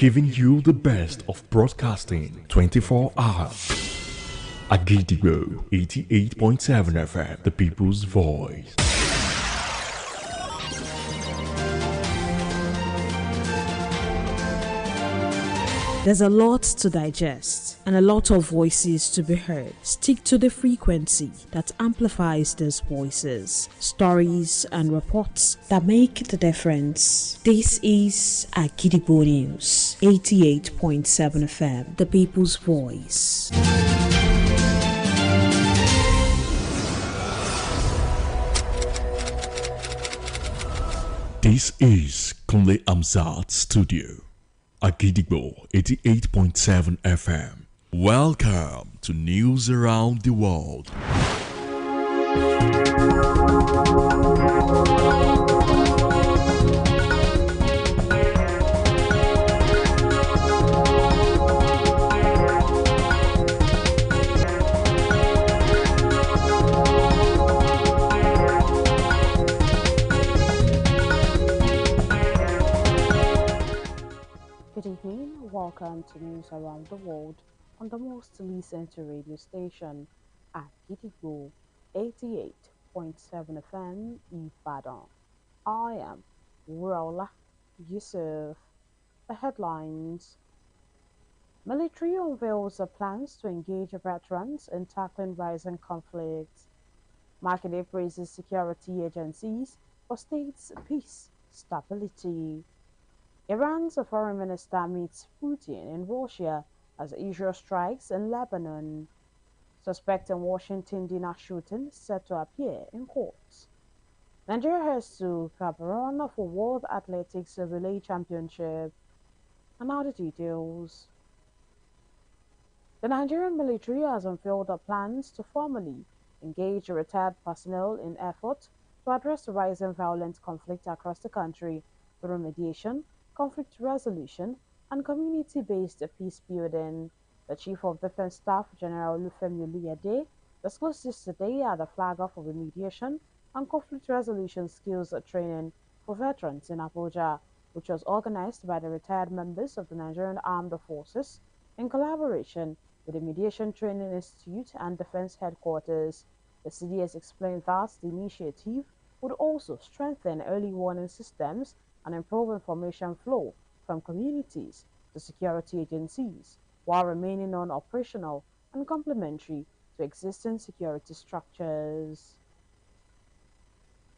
giving you the best of broadcasting 24 hours. Akojopo 88.7 FM, the people's voice. There's a lot to digest and a lot of voices to be heard. Stick to the frequency that amplifies those voices, stories and reports that make the difference. This is Akojopo News 88.7 FM, the people's voice. This is Kunle Amzat's studio. Akojopo 88.7 FM. Welcome to News Around the World. Good evening, welcome to News Around the World on the most listened to radio station at Akojopo 88.7 FM Ibadan. I am Wuraola Yusuf. The headlines: Military unveils plans to engage veterans in tackling rising conflicts. Makinde praises security agencies for states' peace stability. Iran's foreign minister meets Putin in Russia as Israel strikes in Lebanon. Suspect in Washington dinner shooting set to appear in court. Nigeria heads to Cameroon for World Athletics Relay Championship. And now the details. The Nigerian military has unveiled the plans to formally engage retired personnel in effort to address the rising violent conflict across the country through mediation, conflict resolution, and community-based peace building. The Chief of Defense Staff, General Olufemi Oluyede, disclosed yesterday at the flag off of remediation and conflict resolution skills training for veterans in Abuja, which was organized by the retired members of the Nigerian Armed Forces in collaboration with the Mediation Training Institute and Defense Headquarters. The CDS explained that the initiative would also strengthen early warning systems and improve information flow from communities to security agencies, while remaining non-operational and complementary to existing security structures.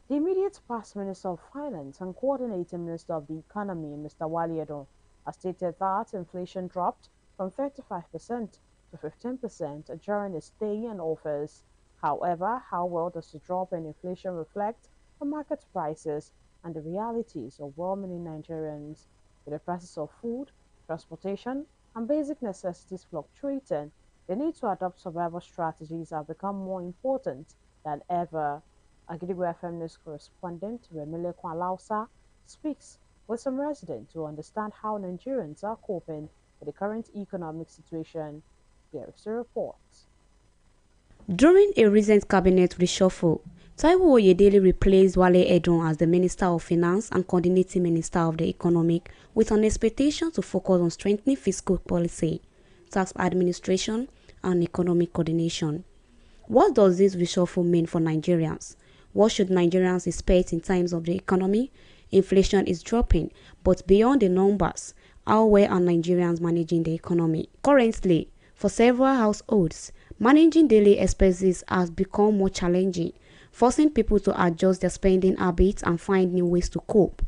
The immediate past Minister of Finance and Coordinating Minister of the Economy, Mr. Wale Edun, has stated that inflation dropped from 35% to 15% during his stay in office. However, how well does the drop in inflation reflect on market prices and the realities of well-meaning Nigerians? With the prices of food, transportation, and basic necessities fluctuating, the need to adopt survival strategies have become more important than ever. Akojopo FM News correspondent Remile Kwanlausa speaks with some residents to understand how Nigerians are coping with the current economic situation. Here is the report. During a recent cabinet reshuffle, Taiwo Oyedele replaced Wale Edun as the Minister of Finance and Coordinating Minister of the Economic, with an expectation to focus on strengthening fiscal policy, tax administration, and economic coordination. What does this reshuffle mean for Nigerians? What should Nigerians expect in terms of the economy? Inflation is dropping, but beyond the numbers, how well are Nigerians managing the economy? Currently, for several households, managing daily expenses has become more challenging, forcing people to adjust their spending habits and find new ways to cope.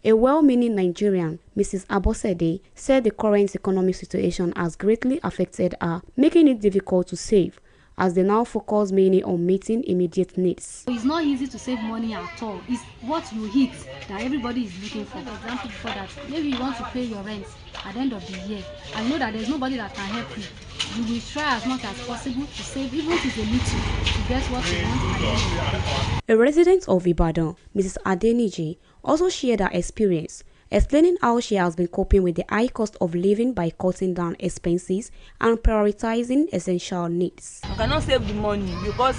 A well-meaning Nigerian, Mrs. Abosede, said the current economic situation has greatly affected her, making it difficult to save, as they now focus mainly on meeting immediate needs. It's not easy to save money at all. It's what you eat that everybody is looking for. For example, for that, maybe you want to pay your rent at the end of the year, and you know that there's nobody that can help you. You will try as much as possible to save, even if it's a little, to get what you want at the end of the year. A resident of Ibadan, Mrs. Adeniji, also shared her experience, explaining how she has been coping with the high cost of living by cutting down expenses and prioritizing essential needs. You cannot save the money because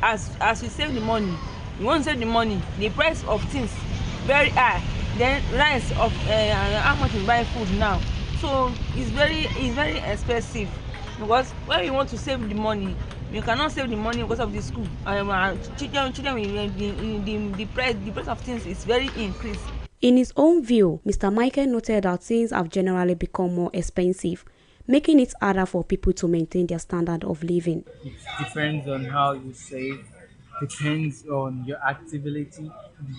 as we save the money, you want to save the money, the price of things very high. Then rice of how much you buy food now. So it's very expensive, because when you want to save the money, you cannot save the money because of the school. Children will the price of things is very increased. In his own view, Mr. Michael noted that things have generally become more expensive, making it harder for people to maintain their standard of living. It depends on how you save, depends on your activity,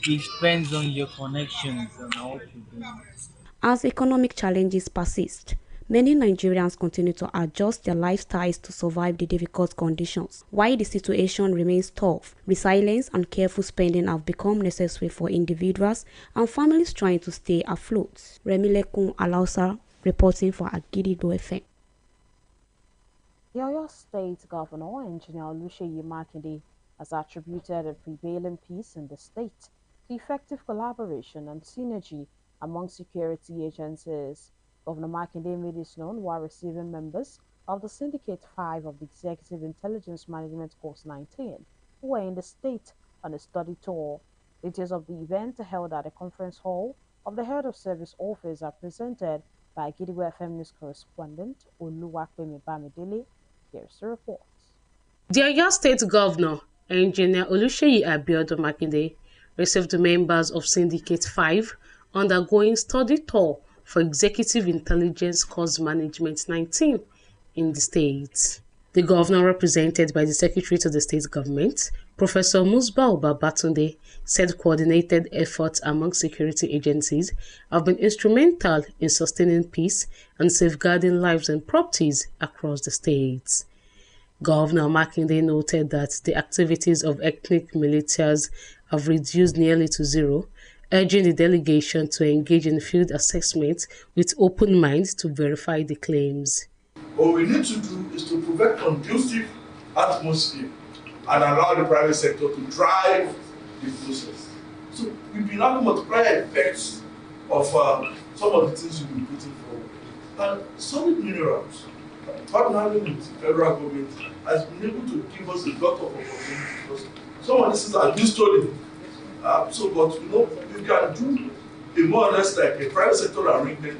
it depends on your connections and what you do. As economic challenges persist, many Nigerians continue to adjust their lifestyles to survive the difficult conditions. While the situation remains tough, resilience and careful spending have become necessary for individuals and families trying to stay afloat. Remilekun Alausa reporting for Agidigbo FM. The Oyo State Governor, Engineer Oluseyi Makinde, has attributed a prevailing peace in the state to effective collaboration and synergy among security agencies. Governor Makinde made this known while receiving members of the Syndicate 5 of the Executive Intelligence Management Course 19, who were in the state on a study tour. Details of the event held at the conference hall of the Head of Service Office are presented by Gidigbo FM News correspondent Oluwapemi Bamidele. Here's the report. The Oyo State Governor, Engineer Oluseyi Makinde, received members of Syndicate 5 undergoing study tour for Executive Intelligence Course Management 19 in the state. The governor, represented by the Secretary to the State Government, Professor Musbau Babatunde, said coordinated efforts among security agencies have been instrumental in sustaining peace and safeguarding lives and properties across the state. Governor Makinde noted that the activities of ethnic militias have reduced nearly to zero, urging the delegation to engage in field assessment with open minds to verify the claims. What we need to do is to provide conducive atmosphere and allow the private sector to drive the process. So we've been having multiplier effects of some of the things we've been putting forward. And solid minerals, partnering with the federal government, has been able to give us a lot of opportunities, because some of these things are been stolen. But we can do a more or less like a private sector arrangement,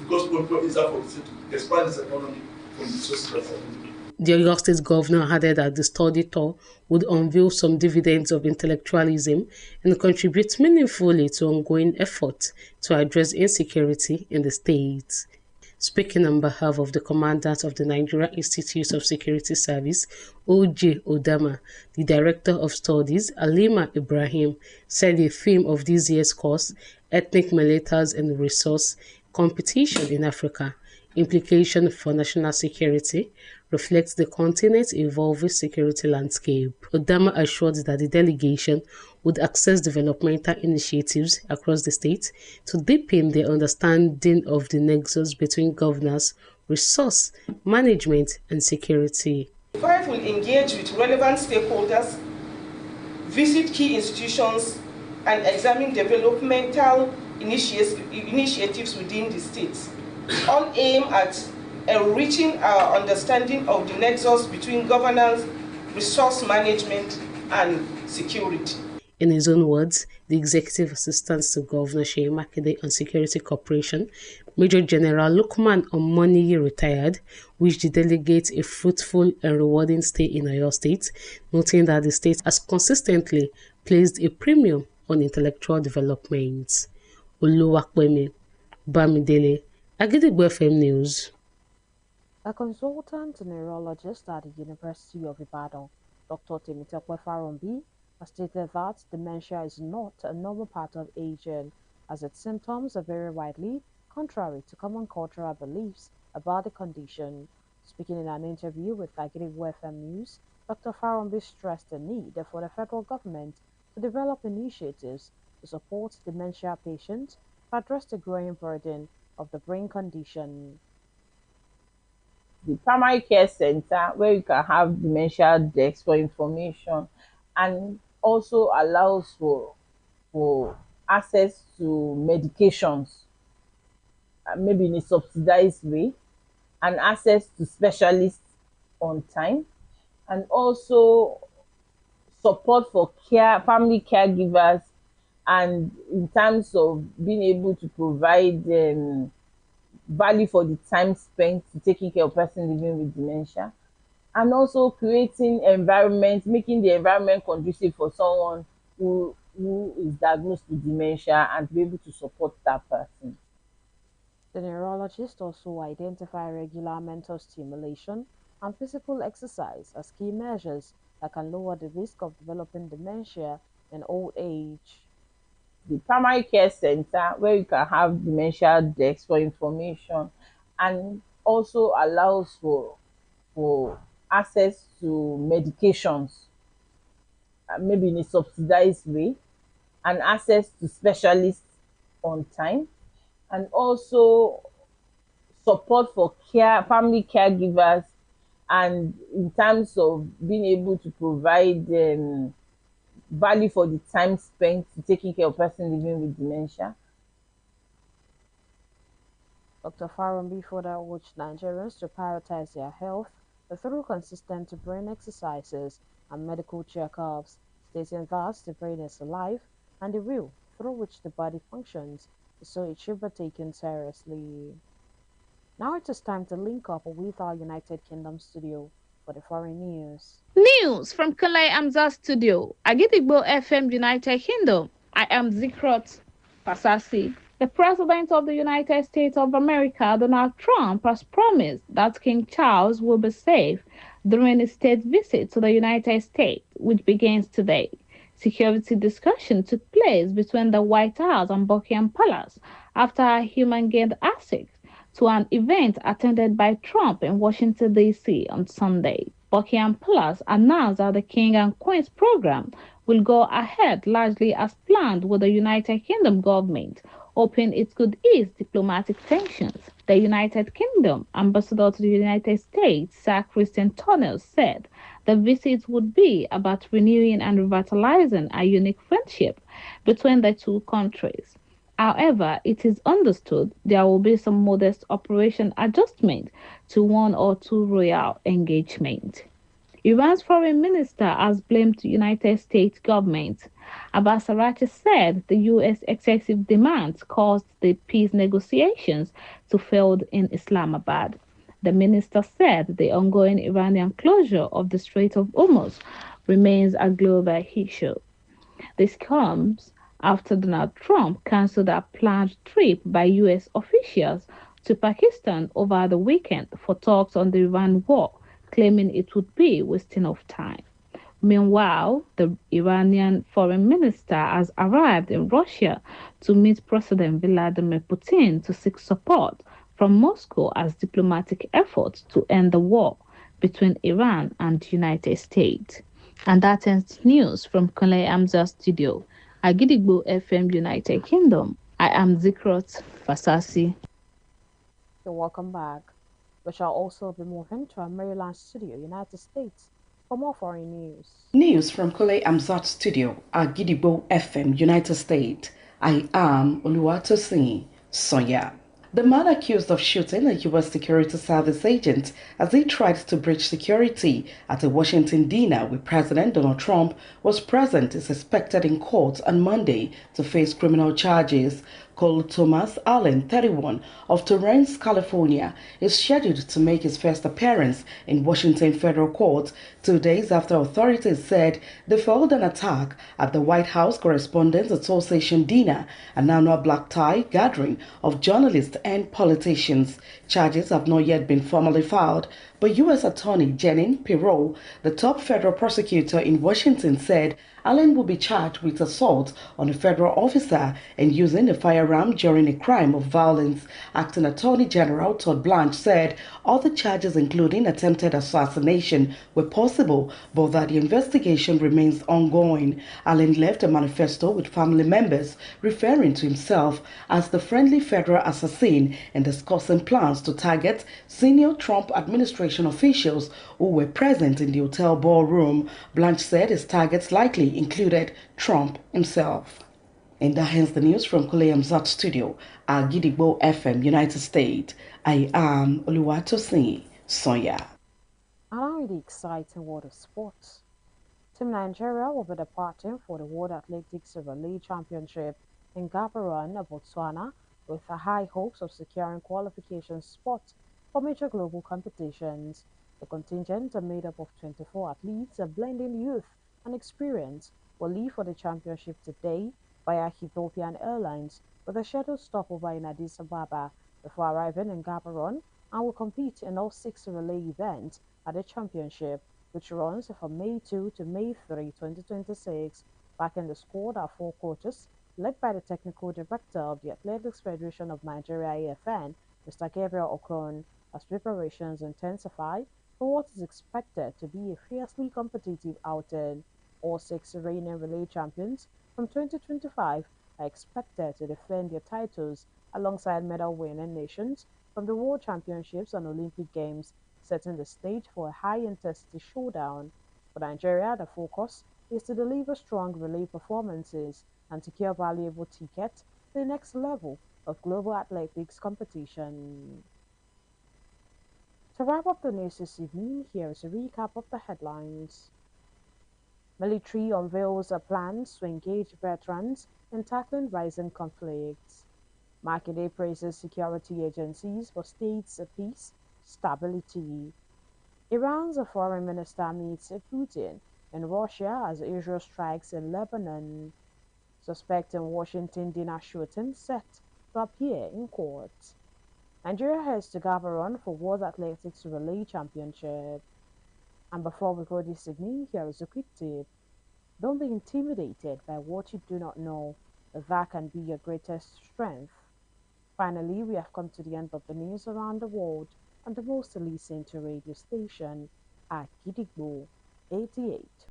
because it's easier for the state to expand this economy from the sources that are available. The Oyo State Governor added that the study tour would unveil some dividends of intellectualism and contribute meaningfully to ongoing efforts to address insecurity in the state. Speaking on behalf of the Commandant of the Nigeria Institute of Security Service, O.J. Odama, the Director of Studies, Alima Ibrahim, said the theme of this year's course, Ethnic Militias and Resource Competition in Africa, Implication for National Security, reflects the continent's evolving security landscape. Odama assured that the delegation would access developmental initiatives across the state to deepen their understanding of the nexus between governance, resource management, and security. FIVE will engage with relevant stakeholders, visit key institutions, and examine developmental initiatives within the states, all aim at enriching our understanding of the nexus between governance, resource management, and security. In his own words, the Executive Assistant to Governor Seyi Makinde on Security Cooperation, Major General Lukman Omoniyi retired, wished the delegates a fruitful and rewarding stay in Oyo State, noting that the state has consistently placed a premium on intellectual development. Oluwapemi Bamidele, Agidigbo FM News. A consultant neurologist at the University of Ibadan, Dr. Temitope Farombi, has stated that dementia is not a normal part of aging, as its symptoms are very widely contrary to common cultural beliefs about the condition. Speaking in an interview with Agidigbo FM News, Dr. Farombi stressed the need for the federal government to develop initiatives to support dementia patients to address the growing burden of the brain condition. The primary care center, where you can have dementia decks for information, and also allows for access to medications, maybe in a subsidized way, and access to specialists on time, and also support for family caregivers and in terms of being able to provide value for the time spent to taking care of person living with dementia, and also creating environment, making the environment conducive for someone who is diagnosed with dementia and to be able to support that person. The neurologist also identified regular mental stimulation and physical exercise as key measures that can lower the risk of developing dementia in old age. The primary care center where you can have dementia desk for information, and also allows for access to medications, maybe in a subsidized way, and access to specialists on time, and also support for care family caregivers, and in terms of being able to provide value for the time spent to taking care of person living with dementia. Dr. Farumbi further urged Nigerians to prioritize their health through consistent brain exercises and medical checkups, stating that the brain is the life and the wheel through which the body functions, so it should be taken seriously. Now it is time to link up with our United Kingdom studio for the foreign news. News from Kalai Amza Studio, Agidigbo FM, United Kingdom. I am Zikrot Pasasi. The President of the United States of America, Donald Trump, has promised that King Charles will be safe during his state visit to the United States, which begins today. Security discussion took place between the White House and Buckingham Palace after a human gained access to an event attended by Trump in Washington, D.C. on Sunday. Buckingham Palace announced that the King and Queen's program will go ahead largely as planned, with the United Kingdom government hoping it could ease diplomatic tensions. The United Kingdom ambassador to the United States, Sir Christian Tunnell, said the visit would be about renewing and revitalizing a unique friendship between the two countries. However, it is understood there will be some modest operation adjustment to one or two royal engagements. Iran's foreign minister has blamed the United States government. Abbas Arachi said the U.S. excessive demands caused the peace negotiations to fail in Islamabad. The minister said the ongoing Iranian closure of the Strait of Hormuz remains a global issue. This comes after Donald Trump cancelled a planned trip by U.S. officials to Pakistan over the weekend for talks on the Iran war, claiming it would be wasting of time. Meanwhile, the Iranian foreign minister has arrived in Russia to meet President Vladimir Putin to seek support from Moscow as diplomatic efforts to end the war between Iran and the United States. And that ends news from Kole Amza Studio, Agidigbo FM, United Kingdom. I am Zikrot Fasasi. You're welcome back. We shall also be moving to our Maryland studio, United States, for more foreign news. News from Kole Amzat Studio, Agidigbo FM, United States. I am Oluwatosin Sonya. The man accused of shooting a U.S. Security Service agent as he tried to breach security at a Washington dinner with President Donald Trump was present is expected in court on Monday to face criminal charges. Cole Thomas Allen, 31, of Torrance, California, is scheduled to make his first appearance in Washington federal court 2 days after authorities said they failed an attack at the White House Correspondents Association dinner, an annual black tie gathering of journalists and politicians. Charges have not yet been formally filed, but U.S. Attorney Jeanine Pirro, the top federal prosecutor in Washington, said Allen will be charged with assault on a federal officer and using a firearm during a crime of violence. Acting Attorney General Todd Blanche said other charges, including attempted assassination, were possible, but that the investigation remains ongoing. Allen left a manifesto with family members, referring to himself as the friendly federal assassin and discussing plans to target senior Trump administration officials who were present in the hotel ballroom. Blanche said his targets likely included Trump himself. And that ends the news from Kole Amzat Studio, Agidigbo FM, United States. I am Oluwatosin Sonya. And now in the exciting world of sports. Team Nigeria will be departing for the World Athletics Relay Championship in Gaborone, Botswana, with high hopes of securing qualification spots for major global competitions. The contingent, made up of 24 athletes, blending youth and experience, will leave for the championship today via Ethiopian Airlines, with a scheduled stopover in Addis Ababa before arriving in Gaborone, and will compete in all 6 relay events at the championship, which runs from May 2 to May 3, 2026. Back in the squad are 4 coaches, led by the technical director of the Athletics Federation of Nigeria (AFN), Mr. Gabriel Okon, as preparations intensify for what is expected to be a fiercely competitive outing. All 6 reigning relay champions from 2025 are expected to defend their titles alongside medal-winning nations from the World Championships and Olympic Games, setting the stage for a high-intensity showdown. For Nigeria, the focus is to deliver strong relay performances and secure valuable tickets to the next level of global athletics competition. To wrap up the news this evening, here is a recap of the headlines. Military unveils plans to engage veterans in tackling rising conflicts. Makinde praises security agencies for states' peace, stability. Iran's foreign minister meets Putin in Russia as Israel strikes in Lebanon. Suspect in Washington dinner shooting set to appear in court. Nigeria heads to Gaborone for World Athletics Relay Championship. And before we go this evening, here is a quick tip. Don't be intimidated by what you do not know. That can be your greatest strength. Finally, we have come to the end of the news around the world on the most listened to radio station at Gidigbo 88.